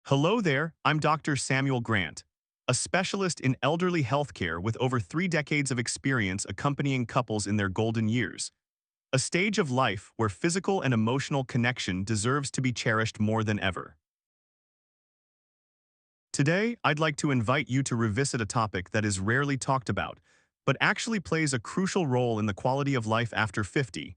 Hello there, I'm Dr. Samuel Grant, a specialist in elderly healthcare with over 3 decades of experience accompanying couples in their golden years, a stage of life where physical and emotional connection deserves to be cherished more than ever. Today, I'd like to invite you to revisit a topic that is rarely talked about, but actually plays a crucial role in the quality of life after 50,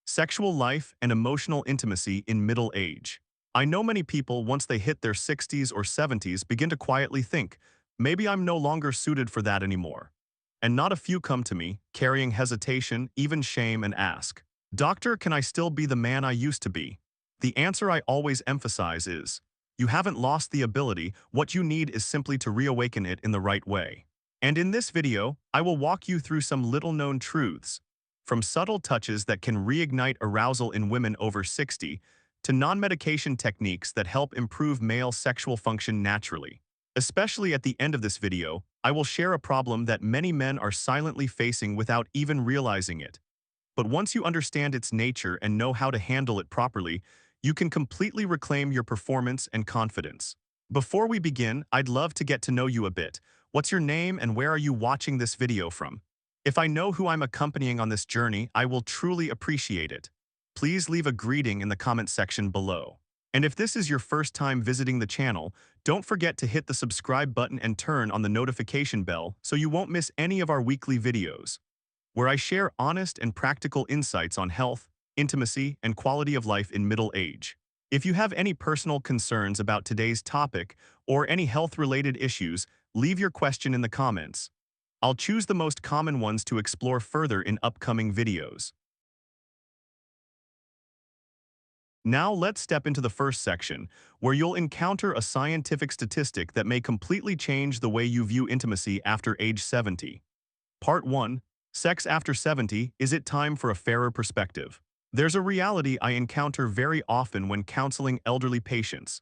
sexual life and emotional intimacy in middle age. I know many people, once they hit their 60s or 70s, begin to quietly think, maybe I'm no longer suited for that anymore. And not a few come to me, carrying hesitation, even shame, and ask, Doctor, can I still be the man I used to be? The answer I always emphasize is, you haven't lost the ability, what you need is simply to reawaken it in the right way. And in this video, I will walk you through some little-known truths, from subtle touches that can reignite arousal in women over 60, to non-medication techniques that help improve male sexual function naturally. Especially at the end of this video, I will share a problem that many men are silently facing without even realizing it. But once you understand its nature and know how to handle it properly, you can completely reclaim your performance and confidence. Before we begin, I'd love to get to know you a bit. What's your name and where are you watching this video from? If I know who I'm accompanying on this journey, I will truly appreciate it. Please leave a greeting in the comment section below. And if this is your first time visiting the channel, don't forget to hit the subscribe button and turn on the notification bell so you won't miss any of our weekly videos, where I share honest and practical insights on health, intimacy, and quality of life in middle age. If you have any personal concerns about today's topic or any health-related issues, leave your question in the comments. I'll choose the most common ones to explore further in upcoming videos. Now let's step into the first section, where you'll encounter a scientific statistic that may completely change the way you view intimacy after age 70. Part 1. Sex after 70, is it time for a fairer perspective? There's a reality I encounter very often when counseling elderly patients.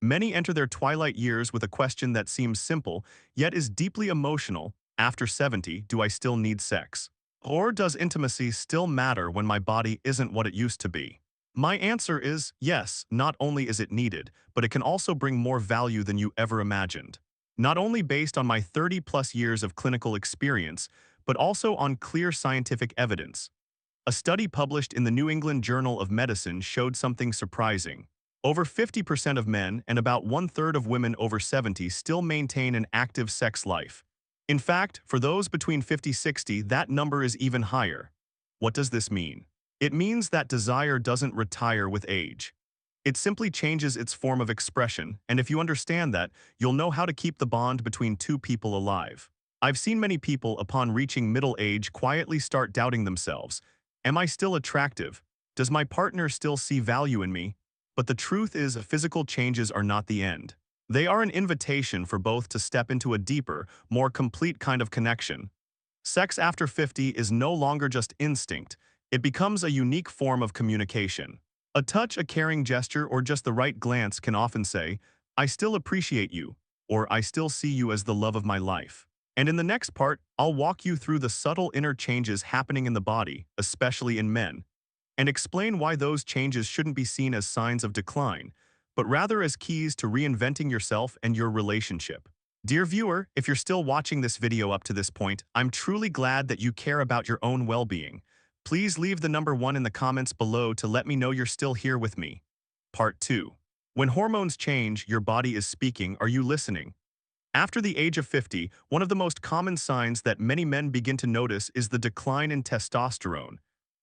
Many enter their twilight years with a question that seems simple, yet is deeply emotional. After 70, do I still need sex? Or does intimacy still matter when my body isn't what it used to be? My answer is yes, not only is it needed, but it can also bring more value than you ever imagined. Not only based on my 30-plus years of clinical experience, but also on clear scientific evidence. A study published in the New England Journal of Medicine showed something surprising. Over 50% of men and about one-third of women over 70 still maintain an active sex life. In fact, for those between 50-60, that number is even higher. What does this mean? It means that desire doesn't retire with age. It simply changes its form of expression, and if you understand that, you'll know how to keep the bond between two people alive. I've seen many people, upon reaching middle age, quietly start doubting themselves. Am I still attractive? Does my partner still see value in me? But the truth is, physical changes are not the end. They are an invitation for both to step into a deeper, more complete kind of connection. Sex after 50 is no longer just instinct. It becomes a unique form of communication. A touch, a caring gesture, or just the right glance can often say, I still appreciate you, or I still see you as the love of my life. And in the next part, I'll walk you through the subtle inner changes happening in the body, especially in men, and explain why those changes shouldn't be seen as signs of decline, but rather as keys to reinventing yourself and your relationship. Dear viewer, if you're still watching this video up to this point, I'm truly glad that you care about your own well-being. Please leave the number 1 in the comments below to let me know you're still here with me. Part 2. When hormones change, your body is speaking. Are you listening? After the age of 50, one of the most common signs that many men begin to notice is the decline in testosterone,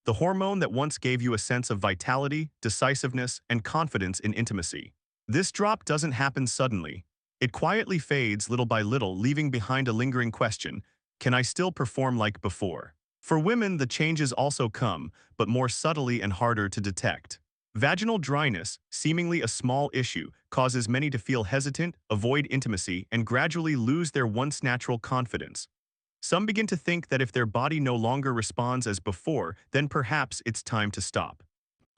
the hormone that once gave you a sense of vitality, decisiveness, and confidence in intimacy. This drop doesn't happen suddenly. It quietly fades little by little, leaving behind a lingering question: can I still perform like before? For women, the changes also come, but more subtly and harder to detect. Vaginal dryness, seemingly a small issue, causes many to feel hesitant, avoid intimacy, and gradually lose their once natural confidence. Some begin to think that if their body no longer responds as before, then perhaps it's time to stop.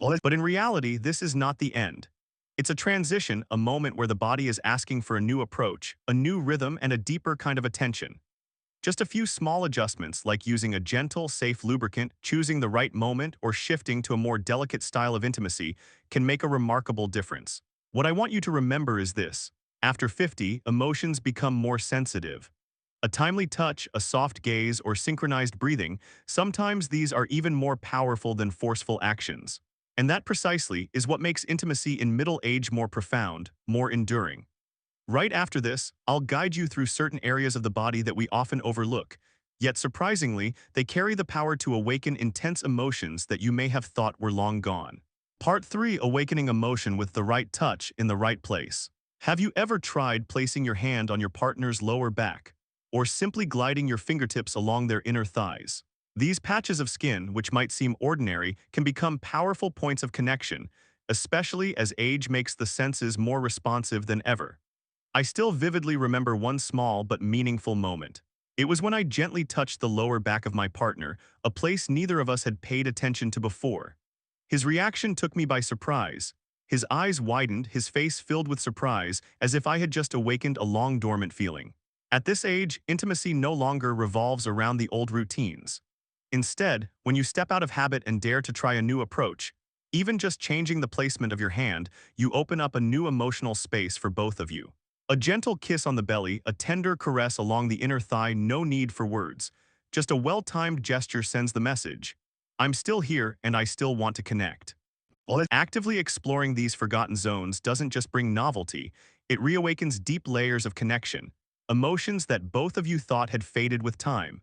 But in reality, this is not the end. It's a transition, a moment where the body is asking for a new approach, a new rhythm, and a deeper kind of attention. Just a few small adjustments, like using a gentle, safe lubricant, choosing the right moment, or shifting to a more delicate style of intimacy, can make a remarkable difference. What I want you to remember is this: After 50, emotions become more sensitive. A timely touch, a soft gaze, or synchronized breathing, sometimes these are even more powerful than forceful actions. And that precisely is what makes intimacy in middle age more profound, more enduring. Right after this, I'll guide you through certain areas of the body that we often overlook, yet surprisingly, they carry the power to awaken intense emotions that you may have thought were long gone. Part 3: Awakening Emotion with the Right Touch in the Right Place. Have you ever tried placing your hand on your partner's lower back, or simply gliding your fingertips along their inner thighs? These patches of skin, which might seem ordinary, can become powerful points of connection, especially as age makes the senses more responsive than ever. I still vividly remember one small but meaningful moment. It was when I gently touched the lower back of my partner, a place neither of us had paid attention to before. His reaction took me by surprise. His eyes widened, his face filled with surprise, as if I had just awakened a long dormant feeling. At this age, intimacy no longer revolves around the old routines. Instead, when you step out of habit and dare to try a new approach, even just changing the placement of your hand, you open up a new emotional space for both of you. A gentle kiss on the belly, a tender caress along the inner thigh, no need for words. Just a well-timed gesture sends the message: I'm still here and I still want to connect. Actively exploring these forgotten zones doesn't just bring novelty, it reawakens deep layers of connection, emotions that both of you thought had faded with time.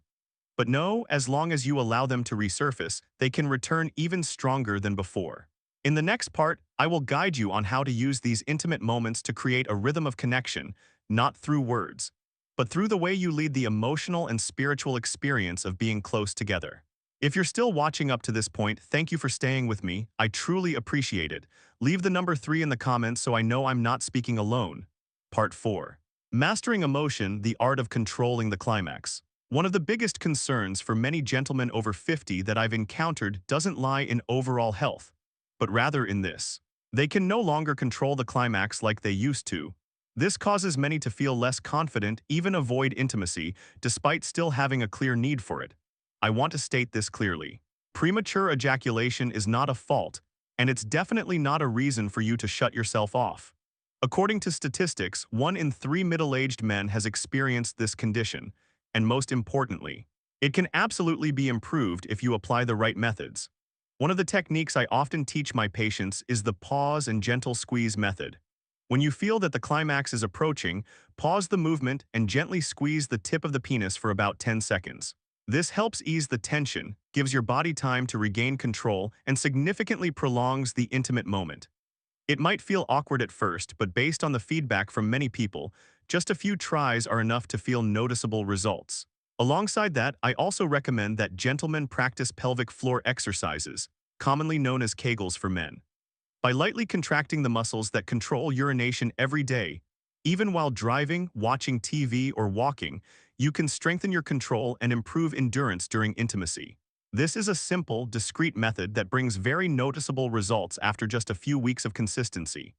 But no, as long as you allow them to resurface, they can return even stronger than before. In the next part, I will guide you on how to use these intimate moments to create a rhythm of connection, not through words, but through the way you lead the emotional and spiritual experience of being close together. If you're still watching up to this point, thank you for staying with me. I truly appreciate it. Leave the number 3 in the comments so I know I'm not speaking alone. Part 4. Mastering Emotion, the Art of Controlling the Climax. One of the biggest concerns for many gentlemen over 50 that I've encountered doesn't lie in overall health, but rather in this: they can no longer control the climax like they used to. This causes many to feel less confident, even avoid intimacy, despite still having a clear need for it. I want to state this clearly. Premature ejaculation is not a fault, and it's definitely not a reason for you to shut yourself off. According to statistics, 1 in 3 middle-aged men has experienced this condition, and most importantly, it can absolutely be improved if you apply the right methods. One of the techniques I often teach my patients is the pause and gentle squeeze method. When you feel that the climax is approaching, pause the movement and gently squeeze the tip of the penis for about 10 seconds. This helps ease the tension, gives your body time to regain control, and significantly prolongs the intimate moment. It might feel awkward at first, but based on the feedback from many people, just a few tries are enough to feel noticeable results. Alongside that, I also recommend that gentlemen practice pelvic floor exercises, commonly known as Kegels for men. By lightly contracting the muscles that control urination every day, even while driving, watching TV, or walking, you can strengthen your control and improve endurance during intimacy. This is a simple, discreet method that brings very noticeable results after just a few weeks of consistency.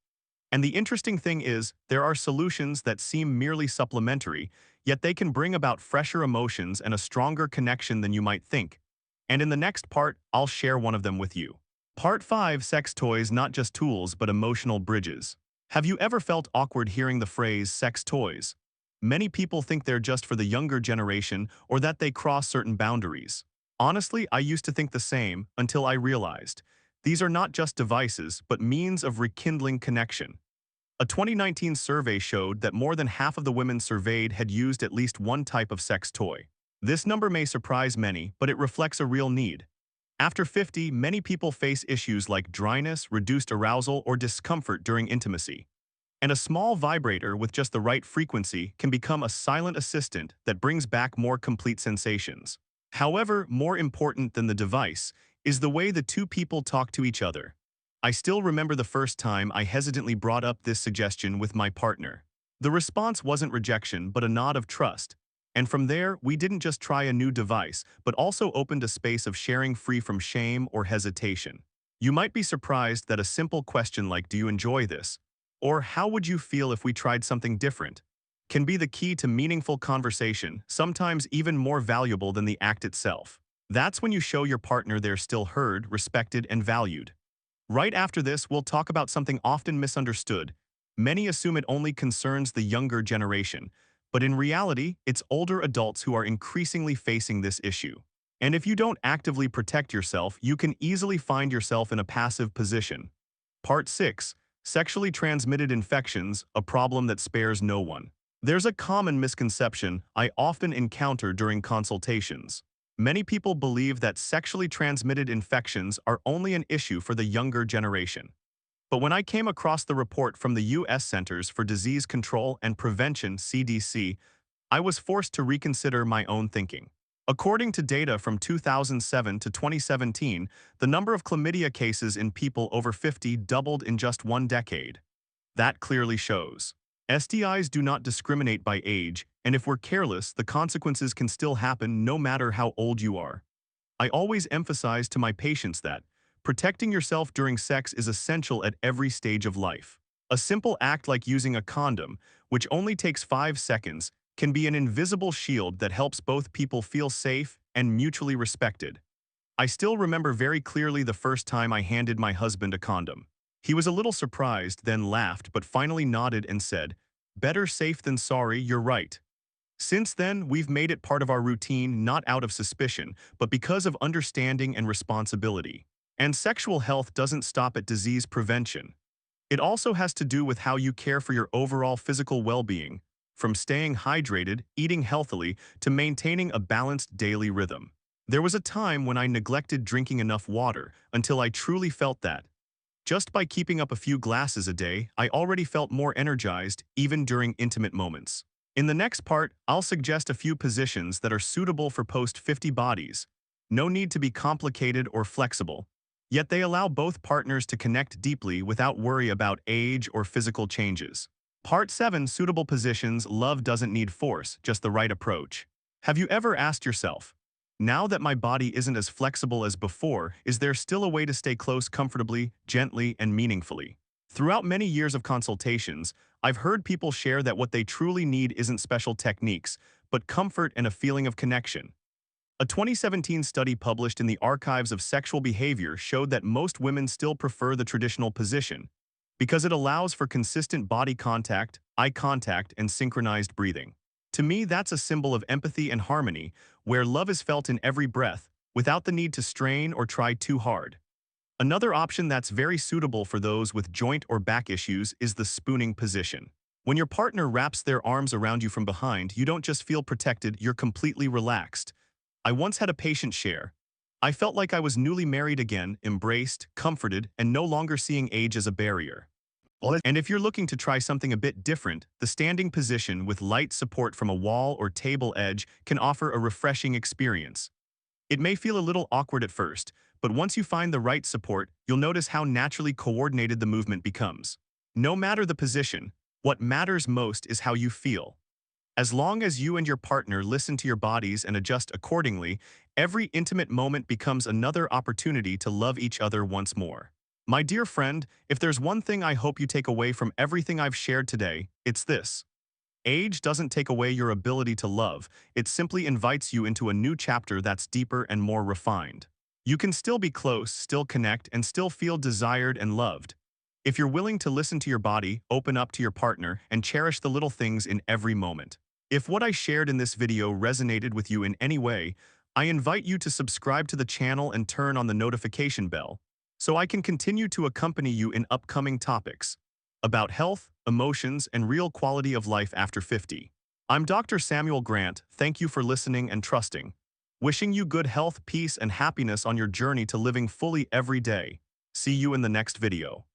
And the interesting thing is, there are solutions that seem merely supplementary, yet they can bring about fresher emotions and a stronger connection than you might think. And in the next part, I'll share one of them with you. Part 5: Sex Toys, Not Just Tools but Emotional Bridges. Have you ever felt awkward hearing the phrase sex toys? Many people think they're just for the younger generation or that they cross certain boundaries. Honestly, I used to think the same until I realized these are not just devices but means of rekindling connection. A 2019 survey showed that more than half of the women surveyed had used at least one type of sex toy. This number may surprise many, but it reflects a real need. After 50, many people face issues like dryness, reduced arousal, or discomfort during intimacy. And a small vibrator with just the right frequency can become a silent assistant that brings back more complete sensations. However, more important than the device is the way the two people talk to each other. I still remember the first time I hesitantly brought up this suggestion with my partner. The response wasn't rejection, but a nod of trust. And from there, we didn't just try a new device, but also opened a space of sharing free from shame or hesitation. You might be surprised that a simple question like, "Do you enjoy this?" or "How would you feel if we tried something different?" can be the key to meaningful conversation, sometimes even more valuable than the act itself. That's when you show your partner they're still heard, respected, and valued. Right after this, we'll talk about something often misunderstood: Many assume it only concerns the younger generation, but in reality, it's older adults who are increasingly facing this issue. And if you don't actively protect yourself, you can easily find yourself in a passive position. Part 6. Sexually transmitted infections, a problem that spares no one. There's a common misconception I often encounter during consultations. Many people believe that sexually transmitted infections are only an issue for the younger generation. But when I came across the report from the U.S. Centers for Disease Control and Prevention (CDC), I was forced to reconsider my own thinking. According to data from 2007 to 2017, the number of chlamydia cases in people over 50 doubled in just one decade. That clearly shows. STIs do not discriminate by age, and if we're careless, the consequences can still happen no matter how old you are. I always emphasize to my patients that protecting yourself during sex is essential at every stage of life. A simple act like using a condom, which only takes 5 seconds, can be an invisible shield that helps both people feel safe and mutually respected. I still remember very clearly the first time I handed my husband a condom. He was a little surprised, then laughed, but finally nodded and said, "Better safe than sorry, you're right." Since then, we've made it part of our routine not out of suspicion, but because of understanding and responsibility. And sexual health doesn't stop at disease prevention. It also has to do with how you care for your overall physical well-being, from staying hydrated, eating healthily, to maintaining a balanced daily rhythm. There was a time when I neglected drinking enough water until I truly felt that. Just by keeping up a few glasses a day, I already felt more energized, even during intimate moments. In the next part, I'll suggest a few positions that are suitable for post-50 bodies. No need to be complicated or flexible, yet they allow both partners to connect deeply without worry about age or physical changes. Part 7. Suitable positions. Love doesn't need force, just the right approach. Have you ever asked yourself, now that my body isn't as flexible as before, is there still a way to stay close comfortably, gently, and meaningfully? Throughout many years of consultations, I've heard people share that what they truly need isn't special techniques, but comfort and a feeling of connection. A 2017 study published in the Archives of Sexual Behavior showed that most women still prefer the traditional position because it allows for consistent body contact, eye contact, and synchronized breathing. To me, that's a symbol of empathy and harmony, where love is felt in every breath, without the need to strain or try too hard. Another option that's very suitable for those with joint or back issues is the spooning position. When your partner wraps their arms around you from behind, you don't just feel protected, you're completely relaxed. I once had a patient share. I felt like I was newly married again, embraced, comforted, and no longer seeing age as a barrier. And if you're looking to try something a bit different, the standing position with light support from a wall or table edge can offer a refreshing experience. It may feel a little awkward at first, but once you find the right support, you'll notice how naturally coordinated the movement becomes. No matter the position, what matters most is how you feel. As long as you and your partner listen to your bodies and adjust accordingly, every intimate moment becomes another opportunity to love each other once more. My dear friend, if there's one thing I hope you take away from everything I've shared today, it's this. Age doesn't take away your ability to love, it simply invites you into a new chapter that's deeper and more refined. You can still be close, still connect, and still feel desired and loved. If you're willing to listen to your body, open up to your partner, and cherish the little things in every moment. If what I shared in this video resonated with you in any way, I invite you to subscribe to the channel and turn on the notification bell, so I can continue to accompany you in upcoming topics about health, emotions, and real quality of life after 50. I'm Dr. Samuel Grant. Thank you for listening and trusting. Wishing you good health, peace, and happiness on your journey to living fully every day. See you in the next video.